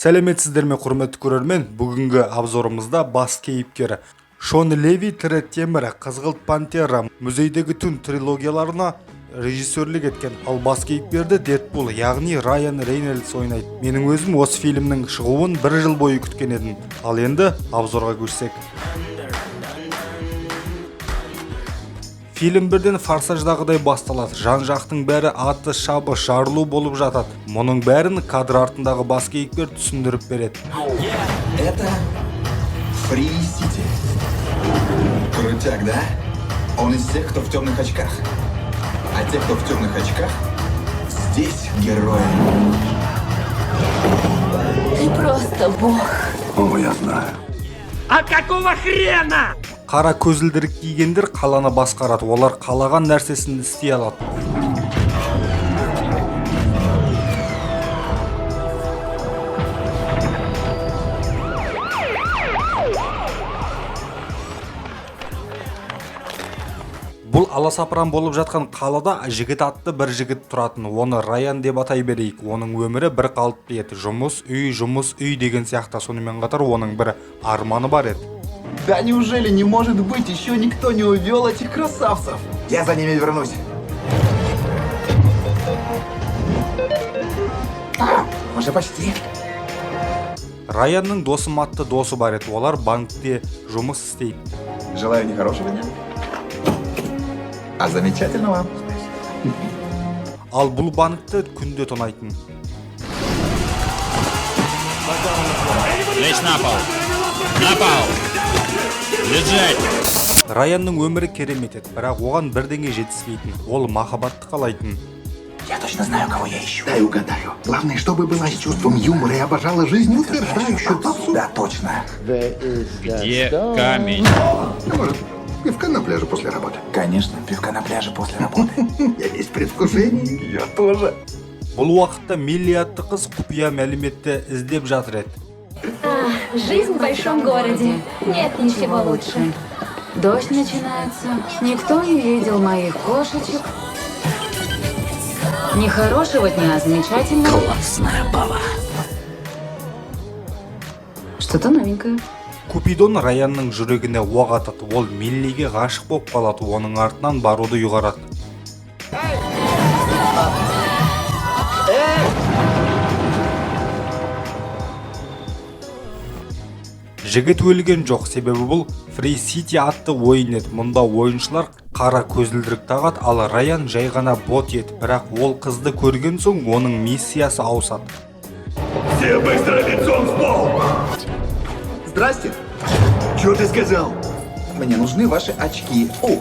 Сәлеметсіздер ме, құрметті көрермен? Бүгінгі обзорымызда бас кейіпкері Шон Леви тірі темір Қызғылт пантера музейдегі түн трилогияларына режиссерлік еткен. Ал бас кейіпкерді Дэдпул, яғни Райан Рейнольдс ойнайды. Менің өзім осы фильмнің шығуын 1 жыл бойы күткен едім. Ал енді обзорға көшсек. Фильм бірден форсаждағыдай басталады. Жан-жақтың бәрі аты, шабы, жарылу болып жатады. Мұның бәрін кадр артындағы бас кейіпкер түсіндіріп береді. Это Free City. Крутяк, да? Он из тех, кто в темных очках. А те, кто в темных очках, здесь герои. Ты просто бог. О, я знаю. А какого хрена? Қара көзілдірік кигендер қаланы басқарады. Олар қалаған нәрсесін істей алады. Бұл аласапыран болып жатқан қалада жігіт атты бір жігіт тұратын. Оны Райан деп атай берейік. Оның өмірі бір қалыпты еді. Жұмыс, үй деген сияқты. Сонымен қатар оның бір арманы бар еді. Да неужели не может быть? Еще никто не увел этих красавцев. Я за ними вернусь. Уже почти. Раянның досым атты досы бар еді. Олар банкте жұмыс істейді. Желаю не хорошего дня, а замечательного. Ал бұл банкты күнде тонайтын. Лечь на пол. На пол. Лежать. Раянның өмірі керемет еді, бірақ оған бірдеңе жетіспейтін. Ол махаббатты қалайтын. Я точно знаю, кого я ищу. Дай угадаю. Главное, чтобы была с чувством юмора и обожала жизнь, утверждающую попсу. Да, точно. Где камень? Может, пивка на пляже после работы? Конечно, пивка на пляже после работы. Я весь предвкушение. Я тоже. Бұл уақытта Милли атты қыз құпия мәліметті іздеп жатыр еді. Жизнь в большом городе. Нет ничего лучше. Дождь начинается. Никто не видел моих кошечек. Не хорошего дня, а замечательного. Классная баба. Что-то новенькое. Купидон Раянның жүрегіне оқ атады. Ол Миллиге ғашық болып қалады. Оның артынан баруды ұйғарады. Жігіт өлген жоқ, себебі бұл Free City атты ойын еді. Мұнда ойыншылар қара көзілдірік тағады, ал Райан жай ғана бот еді. Бірақ ол қызды көрген соң оның миссиясы ауысады. Все быстро лицом в пол! Здрасте. Что ты сказал? Мне нужны ваши очки. О,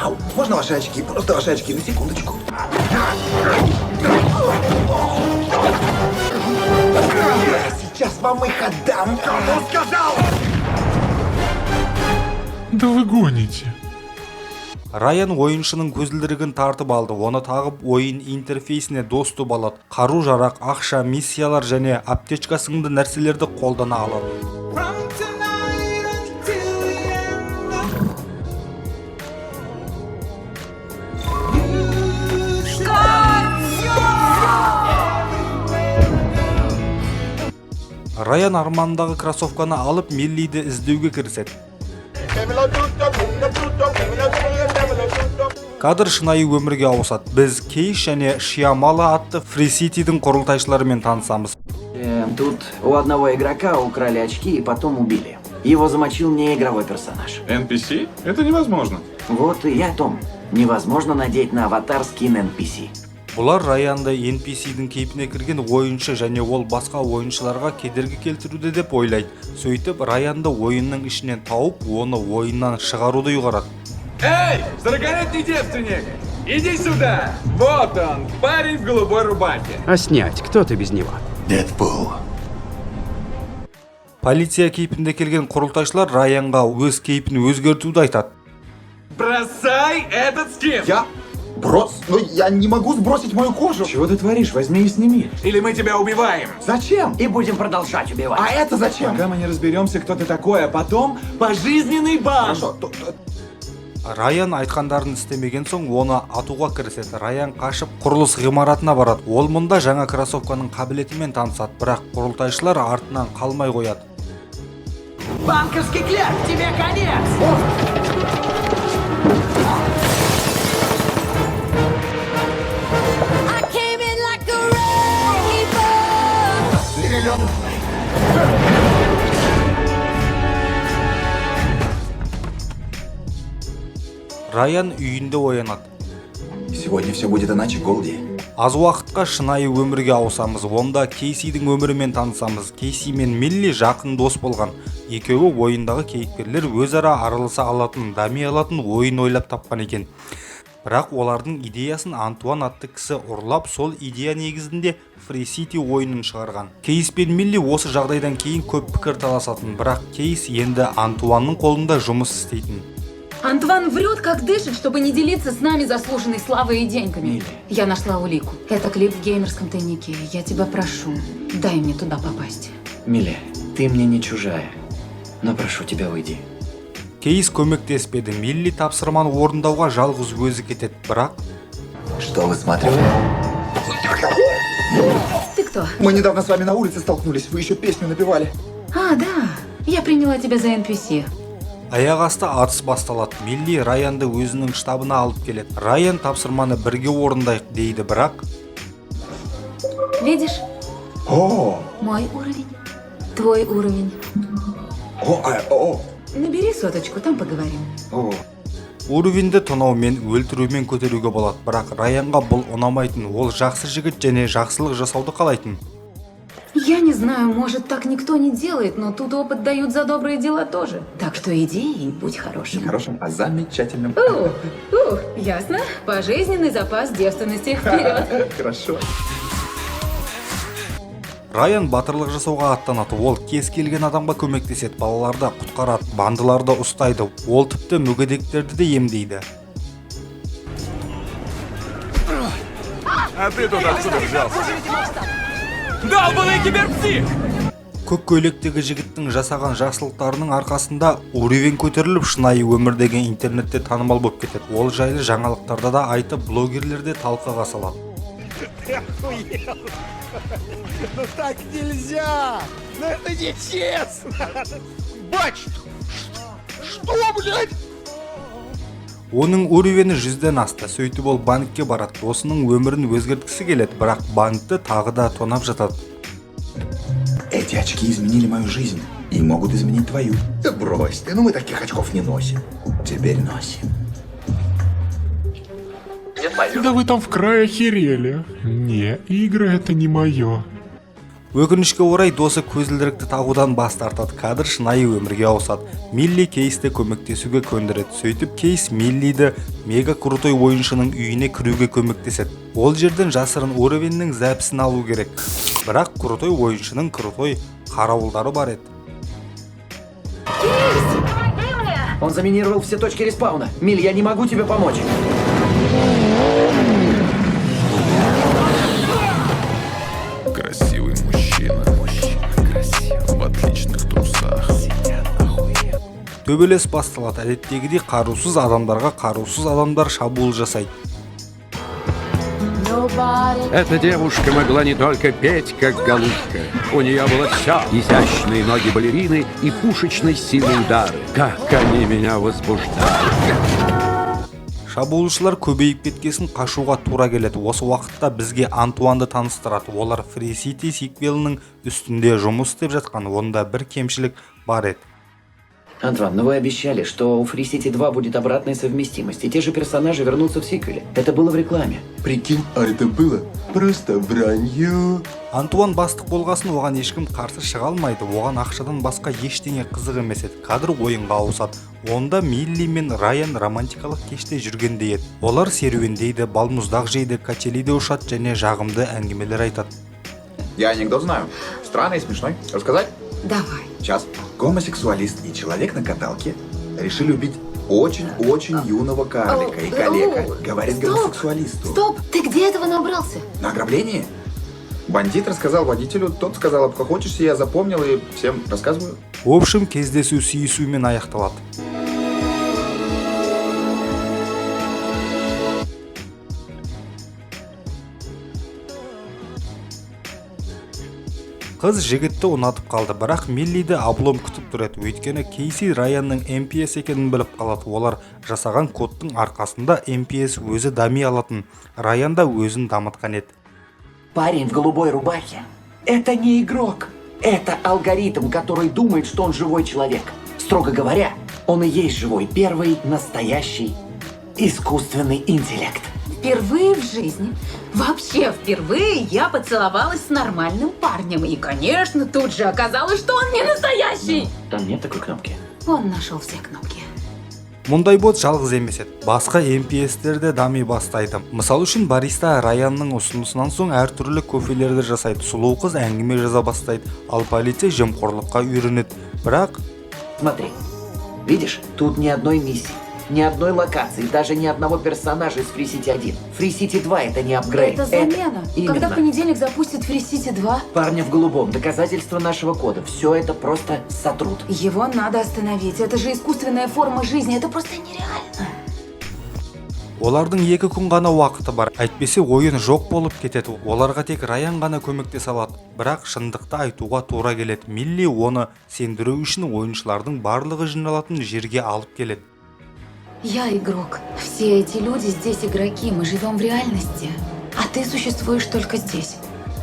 ау, можно ваши очки? Просто ваши очки, на секундочку. Я сейчас вам их отдам. Кому сказал? Да вы гоните. Райан ойыншының көзілдірігін тартып алды. Оны тағып ойын интерфейсіне доступ алады. Қару-жарақ, ақша, миссиялар және аптечка сынды нәрселерді қолдана алады. Райан армандағы кроссовканы алып Миллиді іздеуге кіріседі. Кадр шынайы өмірге ауысады. Біз Кейш және Шиамала атты Free City'дің құрылтайшыларымен танысамыз. Тут у одного игрока украли очки и потом убили. Его замочил не игровой персонаж. NPC? Это невозможно. Вот и я о том. Невозможно надеть на аватар скин NPC. Бұлар Раянды NPC-дің кейпіне кірген ойыншы және ол басқа ойыншыларға кедергі келтіруде деп ойлайды. Сөйтіп, Раянды ойынның ішінен тауып, оны ойыннан шығаруды ұйғарады. Эй, 40-летний девственник! Иди сюда! Вот он, парень в голубой рубахе. А снять? Кто ты без него? Дэдпул. Полиция кейпінде келген құрылтайшылар Раянға өз кейпін өзгертуді айтады. Бросай этот скин! Но я не могу сбросить мою кожу. Чего ты творишь? Возьми и сними. Или мы тебя убиваем! Зачем? И будем продолжать убивать. А это зачем? Пока мы не разберемся, кто ты такой, а потом пожизненный бан. Хорошо. Райан айтқандарын істемеген соң оны атуға кіріседі. Райан қашып құрылыс ғимаратына барады. Ол мұнда жаңа кроссовканың қабілетімен танысады, бірақ құрылтайшылар артынан қалмай қояды. Банковский клерк, тебе конец! Райан үйінде оянады. Сегодня все будет иначе, Голди. Аз уақытқа шынайы өмірге ауысамыз. Онда Кейсидің өмірімен танысамыз. Кейси мен Милли жақын дос болған. Екеуі ойындағы кейіпкерлер өзара араласа алатын, дами алатын ойын ойлап тапқан екен. Бірақ олардың идеясын Антуан атты кісі ұрлап, сол идея негізінде Free City ойынын шығарған. Кейс пен Милли осы жағдайдан кейін көп пікір таласатын, бірақ Кейс енді Антуанның қолында жұмыс істейтін. Антуан врет, как дышит, чтобы не делиться с нами заслуженной славой и деньгами. Я нашла улику. Это клип в геймерском тайнике. Я тебя прошу, дай мне туда попасть. Милли, ты мне не чужая, но прошу тебя, уйди. Кейс көмектеспеді. Милли тапсырманы орындауға жалғыз өзі кетеді, бірақ... Что вы смотрите? Ты кто? Мы недавно с вами на улице столкнулись, вы еще песню напевали. А, да. Я приняла тебя за NPC. Аяқ асты атыс басталады. Милли Райанды өзінің штабына алып келеді. Райан тапсырманы бірге орындайық дейді, бірақ... Видишь? О, Мой уровень. Твой уровень. о. Набери соточку, там поговорим. Уровенді тонаумен, өлтірумен көтеруге болады, бірақ Раянға бұл ұнамайтын. Ол жақсы жігіт және жақсылық жасауды қалайтын. Я не знаю, может, так никто не делает, но тут опыт дают за добрые дела тоже. Так что иди и будь хорошим. Хорошим, а замечательным. Ясно. Пожизненный запас девственности. Вперед. Хорошо. Райан батырлық жасауға аттанады. Ол кез келген адамға көмектеседі, балаларды құтқарады, бандыларды ұстайды. Ол тіпті мүгедектерді де емдейді. А ты тут откуда взялся? Долбаный киберпсих! Көк көйлектегі жігіттің жасаған жақсылықтарының арқасында уровень көтеріліп, шынайы өмірдегі интернетте танымал болып кетеді. Ол жайлы жаңалықтарда да айтып, блогерлерде талқыға салады. Ну так нельзя! Ну это нечестно! Батюшка! Что, блядь? Оның уровені 100-ден асты. Сөйтіп ол банкке барады. Досының өмірін өзгерткісі келеді, бірақ банкты тағы да тонап жатады. Эти очки изменили мою жизнь и могут изменить твою. Да брось ты, ну мы таких очков не носим. Теперь носим. Да вы там в край охерели. Не, игры это не мое. Өкінішке орай досы көзілдірікті тағудан бас тартады. Кадр шынайы өмірге ауысады. Милли Кейсті көмектесуге көндіреді. Сөйтіп Кейс Миллиді мега крутой ойыншының үйіне кіруге көмектеседі. Ол жерден жасырын уровеннің зәпсін алу керек. Бірақ крутой ойыншының крутой қарауылдары бар еді. Он заминировал все точки респауна. Миль, я не могу тебе помочь. Красивый мужчина. В отличных трусах. Төбелес басталады. Әдеттегідей қарусыз адамдарға қарусыз адамдар шабуыл жасайды. Эта девушка могла не только петь, как голубка. У нее было все. Изящные ноги балерины и пушечной силы удары. Как они меня возбуждали. Шабуылшылар көбейіп кеткесін қашуға тура келеді. Осы уақытта бізге Антуанды таныстырады. Олар Free City сиквелінің үстінде жұмыс істеп жатқан. Онда бір кемшілік бар еді. Антуан, но вы обещали, что у Free City 2 будет обратная совместимость, и те же персонажи вернутся в сиквеле. Это было в рекламе. Прикинь, а это было просто вранье. Антуан бастық болғасын оған ешкім қарсы шыға алмайды. Оған ақшадан басқа ештеңе қызық емес еді. Кадр ойынға ауысады. Онда Милли мен Райан романтикалық кеште жүргендей еді. Олар серуендейді, балмұздақ жейді, качелиде ұшады және жағымды әңгімелер айтады. Я анекдот знаю. Странный и смешной. Рассказать? Давай. Сейчас. Гомосексуалист и человек на каталке решили убить очень-очень юного карлика. И калека говорит гомосексуалисту. Стоп! Ты где этого набрался? На ограблении? Бандит рассказал водителю, тот сказал, обхохочешься, я запомнил и всем рассказываю. В общем, кездесу сүйісумен аяқталады. Қыз жігітті ұнатып қалды, бірақ Миллиді облом күтіп тұрады. Өйткені Кейси Раянның MPS екенін біліп қалады. Олар жасаған кодтың арқасында MPS өзі дами алатын. Раян да өзін дамытқан еді. Парень в голубой рубахе – это не игрок. Это алгоритм, который думает, что он живой человек. Строго говоря, он и есть живой, первый настоящий искусственный интеллект. Впервые в жизни, вообще впервые я поцеловалась с нормальным парнем. И, конечно, тут же оказалось, что он не настоящий. Там нет такой кнопки. Он нашел все кнопки. Мұндай бот жалғыз емес еді. Басқа MPS-тер де дами бастайды. Мысал үшін бариста Раянның ұсынысынан соң әртүрлі кофелерді жасайды. Сұлу қыз әңгіме жаза бастайды, ал полиция жемқорлыққа үйренеді. Бірақ Смотри, видишь, тут ни одной миссии, ни одной локации, даже ни одного персонажа из Free City 1. Free City 2 это не апгрейд. Это замена. Именно. Когда в понедельник запустят Free City 2, Парня в голубом, доказательство нашего кода. Все это просто сотрут. его надо остановить. Это же искусственная форма жизни. Это просто нереально. олардың 2 күн ғана уақыты бар. Әйтпесе ойын жоқ болып кетеді. Оларға тек Раян ғана көмектесе алады. Бірақ шындықты айтуға тура келеді. Милли оны сендіру үшін ойыншылардың барлығы жиналатын жерге алып келеді. Я игрок. Все эти люди здесь игроки. Мы живем в реальности. А ты существуешь только здесь.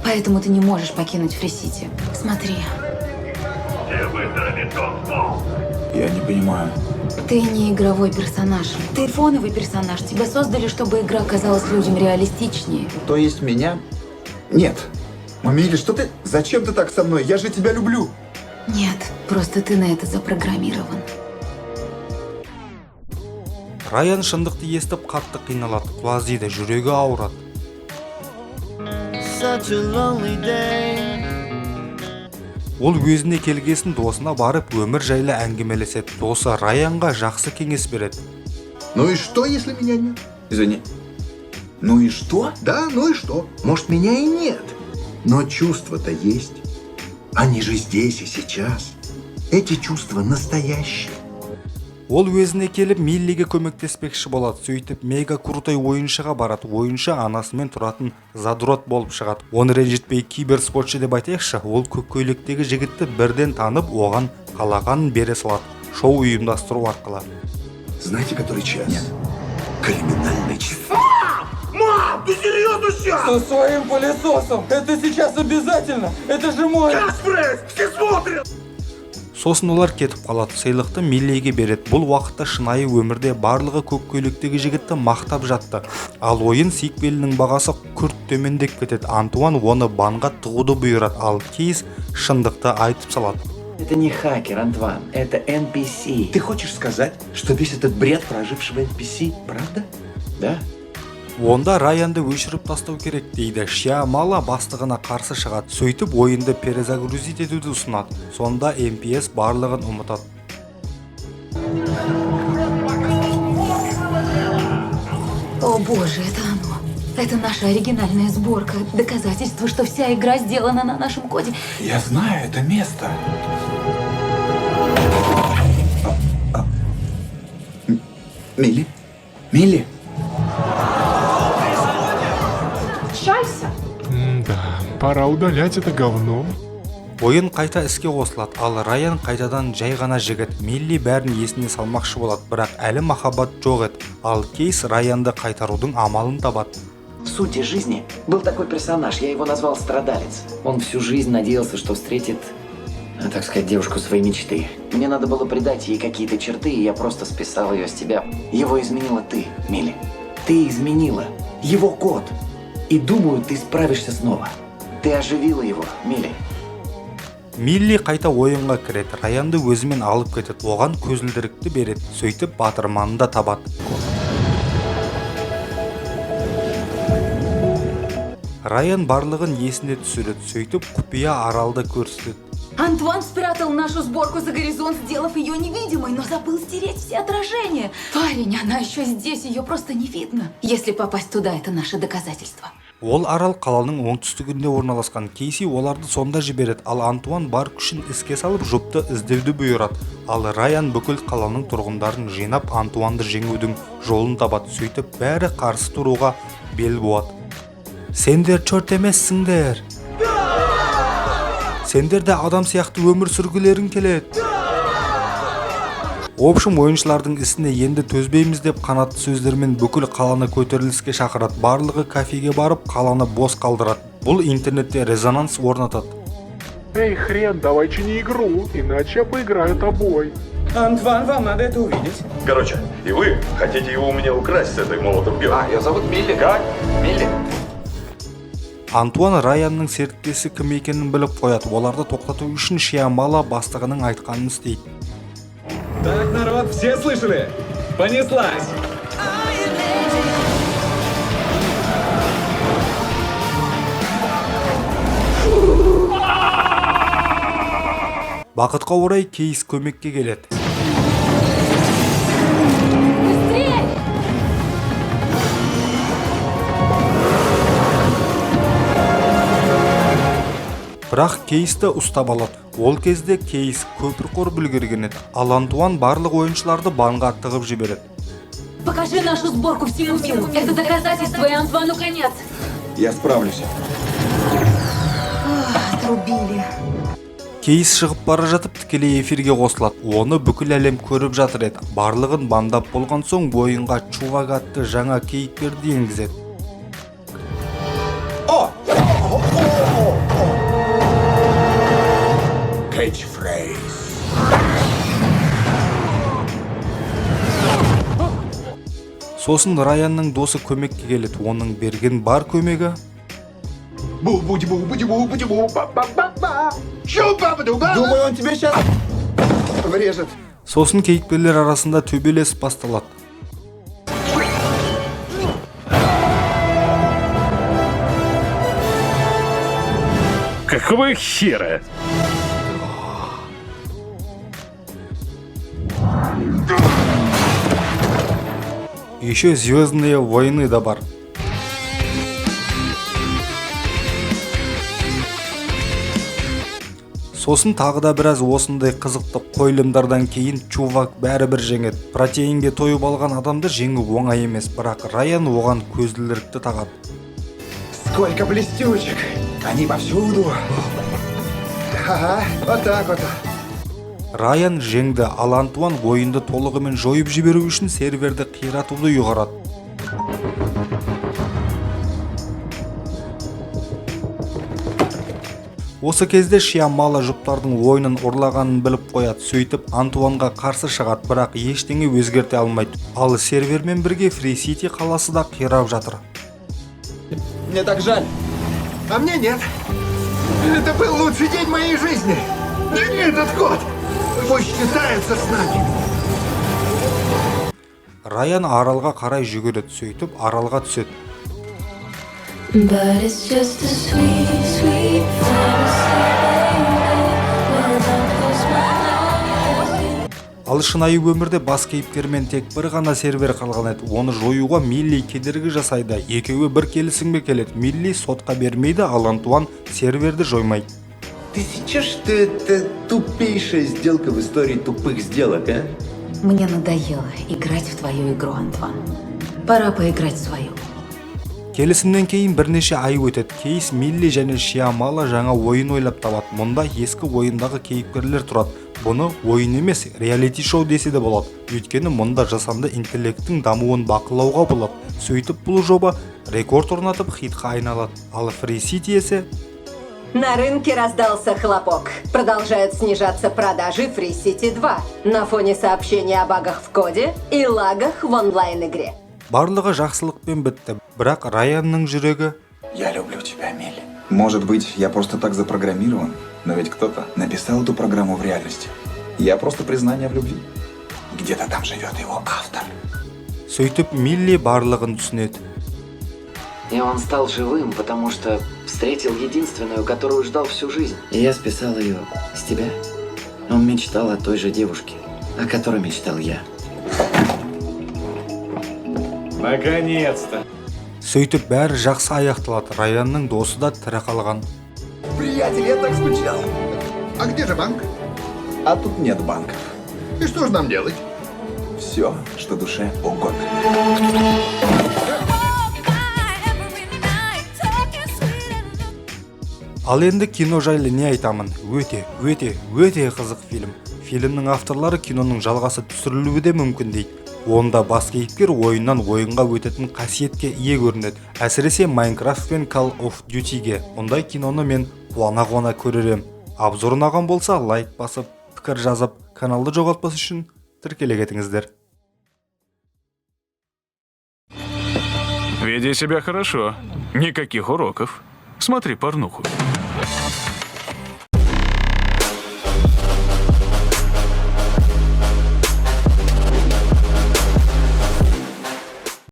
Поэтому ты не можешь покинуть Free City. Смотри. Я не понимаю. Ты не игровой персонаж. Ты фоновый персонаж. Тебя создали, чтобы игра казалась людям реалистичнее. То есть меня? Нет. Мамили, что ты? Зачем ты так со мной? Я же тебя люблю. Нет, просто ты на это запрограммирован. Раян шындықты естіп қатты қиналады, құлазиды, жүрегі ауырады. Ол өзіне келгесін досына барып өмір жайлы әңгімелеседі. Досы Раянға жақсы кеңес береді. Ну и что, если меня нет? Извини. Ну и что? Да, ну и что? Может, меня и нет. Но чувства-то есть. Они же здесь и сейчас. Эти чувства настоящие. Ол өзіне келіп Миллиге көмектеспекші болады. Сөйтіп мега крутой ойыншыға барады. Ойыншы анасымен тұратын задурат болып шығады. Оны ренжітпей киберспортшы деп айтайықшы. Ол көк көйлектегі жігітті бірден танып, оған қалағанын бере салады. Шоу ұйымдастыру арқылы. Знаете, который час? Нет. Криминальный час. Мам, ты серьезно сейчас? Со своим пылесосом. Это сейчас обязательно. Это же мой. Экспресс, все смотрят. Сосын олар кетіп қалады. Сыйлықты Миллиге береді. Бұл уақытта шынайы өмірде барлығы көк көйлектегі жігітті мақтап жатты. Ал ойын сиквелінің бағасы күрт төмендеп кетеді. Антуан оны банға тығуды бұйырады, ал Кейс шындықты айтып салады. Это не хакер, Антуан, это NPC. Ты хочешь сказать, что весь этот бред прожившего NPC, правда? Да? Онда Раянды өшіріп тастау керек дейді. Шиамала бастығына қарсы шығады. Сөйтіп ойынды перезагрузить етуді ұсынады. Сонда MPS барлығын ұмытады. О боже, это оно. Это наша оригинальная сборка. Доказательство, что вся игра сделана на нашем коде. Я знаю это место. Милли? Милли? Да, пора удалять это говно. Ойын қайта іске қосылады, ал Раян қайтадан жай ғана жігіт. Милли бәрін есіне салмақшы болады, бірақ әлі махаббат жоқ еді. Ал Кейс Раянды қайтарудың амалын табады. В сути жизни был такой персонаж, я его назвал Страдалец. Он всю жизнь надеялся, что встретит, так сказать, девушку своей мечты. Мне надо было придать ей какие-то черты, и я просто списал ее с тебя. Его изменила ты, Милли. Ты изменила его код. И думаю, ты справишься снова. Ты оживила его, Милли. Милли қайта ойынға кіреді. Раянды өзімен алып кетеді. Оған көзілдірікті береді. Сөйтіп батырманын да табады. Раян барлығын есіне түсіреді. Сөйтіп құпия аралды көрсетеді. Антуан спрятал нашу сборку за горизонт, сделав ее невидимой, но забыл стереть все отражения. Парень, она еще здесь, ее просто не видно. Если попасть туда, это наше доказательство. Ол арал қаланың оңтүстігінде орналасқан. Кейси оларды сонда жібереді, ал Антуан бар күшін іске салып жұпты іздеуді бұйырады. Ал Раян бүкіл қаланың тұрғындарын жинап Антуанды жеңудің жолын табады. Сөйтіп бәрі қарсы тұруға бел буады. Сендер чорт емессіңдер. Сендер де адам сияқты өмір сүргілерің келет. Общым ойыншылардың ісіне енді төзбейміз деп қанатты сөздермен бүкіл қаланы көтеріліске шақырады. Барлығы кафеге барып қаланы бос қалдырады. Бұл интернетте резонанс орнатады. Эй, хрен, давай чини игру, иначе я поиграю тобой. Антван, вам надо это увидеть. Короче, и вы хотите его у меня украсть с этой молотом А, ее зовут Милли. Как? Милли. Антуан Раянның серіктесі кім екенін біліп қояды. Оларды тоқтату үшін Шиамала бастығының айтқанын істейді. Так, народ, все слышали? Понеслась! Бақытқа орай Кейс көмекке келеді. Бірақ Кейсті ұстап алады. Ол кезде Кейс көпір бүлгерген еді. Ал Антуан барлық ойыншыларды банға тығып жібереді. Покажи нашу сборку всему миру. Это доказательство, и Антуану конец. Я справлюсь. Отрубили. Кейс шығып бара жатып тікелей эфирге қосылады. Оны бүкіл әлем көріп жатыр еді. Барлығын бандап болған соң ойынға Чувак атты жаңа кейіпкерді енгізеді. Сосын Раянның досы көмекке келеді. Оның берген бар көмегі Думаю, он тебе сейчас врежет. сосын кейіпкерлер арасында төбелес басталады. Какого хера? Еще звездные войны да бар. Сосын тағы да біраз осындай қызықты қойылымдардан кейін Чувак бәрібір жеңеді. Протеинге тойып алған адамды жеңу оңай емес, бірақ Райан оған көзілдірікті тағады. Сколько блестючек. Они повсюду. Ага, вот так вот. Райан жеңді, ал Антуан ойынды толығымен жойып жіберу үшін серверді қиратуды ұйғарады. Осы кезде Шиамала жұптардың ойынын ұрлағанын біліп қояды. Сөйтіп Антуанға қарсы шығады, бірақ ештеңе өзгерте алмайды. Ал сервермен бірге Фри-Сити қаласы да қирап жатыр. Мне так жаль. А мне нет. Это был лучший день моей жизни. Не этот год. Пусть считается с нами. Райан аралға қарай жүгіреді, сөйтіп аралға түседі. But it's just a sweet, sweet fantasy. Ал шынайы өмірде бас кейіпкермен тек бір ғана сервер қалған еді. Оны жоюға Милли кедергі жасайды. Екеуі бір келісімге келеді. Милли сотқа бермейді, ал Антуан серверді жоймайды. Ты сечешь, что это тупейшая сделка в истории тупых сделок, а? Мне надоело играть в твою игру, Антуан. Пора поиграть в свою. Келісімнен кейін бірнеше ай өтеді. Кейс, Милли және Шиамала жаңа ойын ойлап табады. Мұнда ескі ойындағы кейіпкерлер тұрады. Бұны ойын емес, реалити-шоу десе де болады. Өйткені мұнда жасанды интеллекттің дамуын бақылауға болады. Сөйтіп бұл жоба рекорд орнатып хитқа айналады. Ал Фри-Сити есе На рынке раздался хлопок. Продолжают снижаться продажи Free-City 2 на фоне сообщений о багах в коде и лагах в онлайн-игре. барлығы жақсылықпен бітті. Бірақ Раянның жүрегі Я люблю тебя, Милли. Может быть, я просто так запрограммирован, но ведь кто-то написал эту программу в реальности. Я просто признание в любви. Где-то там живет его автор. сөйтіп Милли барлығын түсінеді. И он стал живым, потому что встретил единственную, которую ждал всю жизнь. И я списал ее с тебя. Он мечтал о той же девушке, о которой мечтал я. Наконец-то! Сөйтіп бәрі жақсы аяқталады. Раянның досы да тірі қалған. Приятель, я так скучал. А где же банк? А тут нет банков. И что же нам делать? Все, что душе угодно. Ал енді кино жайлы не айтамын? Өте қызық фильм. Фильмнің авторлары киноның жалғасы түсірілуі де мүмкін дейді. Онда бас кейіпкер ойыннан ойынға өтетін қасиетке ие көрінеді. Әсіресе Minecraft пен Call of Duty'ге. Ондай киноны мен қуана көререм. Обзор ұнаған болса лайк басып, пікір жазып, каналды жоғалтпас үшін тіркеле кетіңіздер. Веди себя хорошо. Никаких уроков. Смотри порнуху.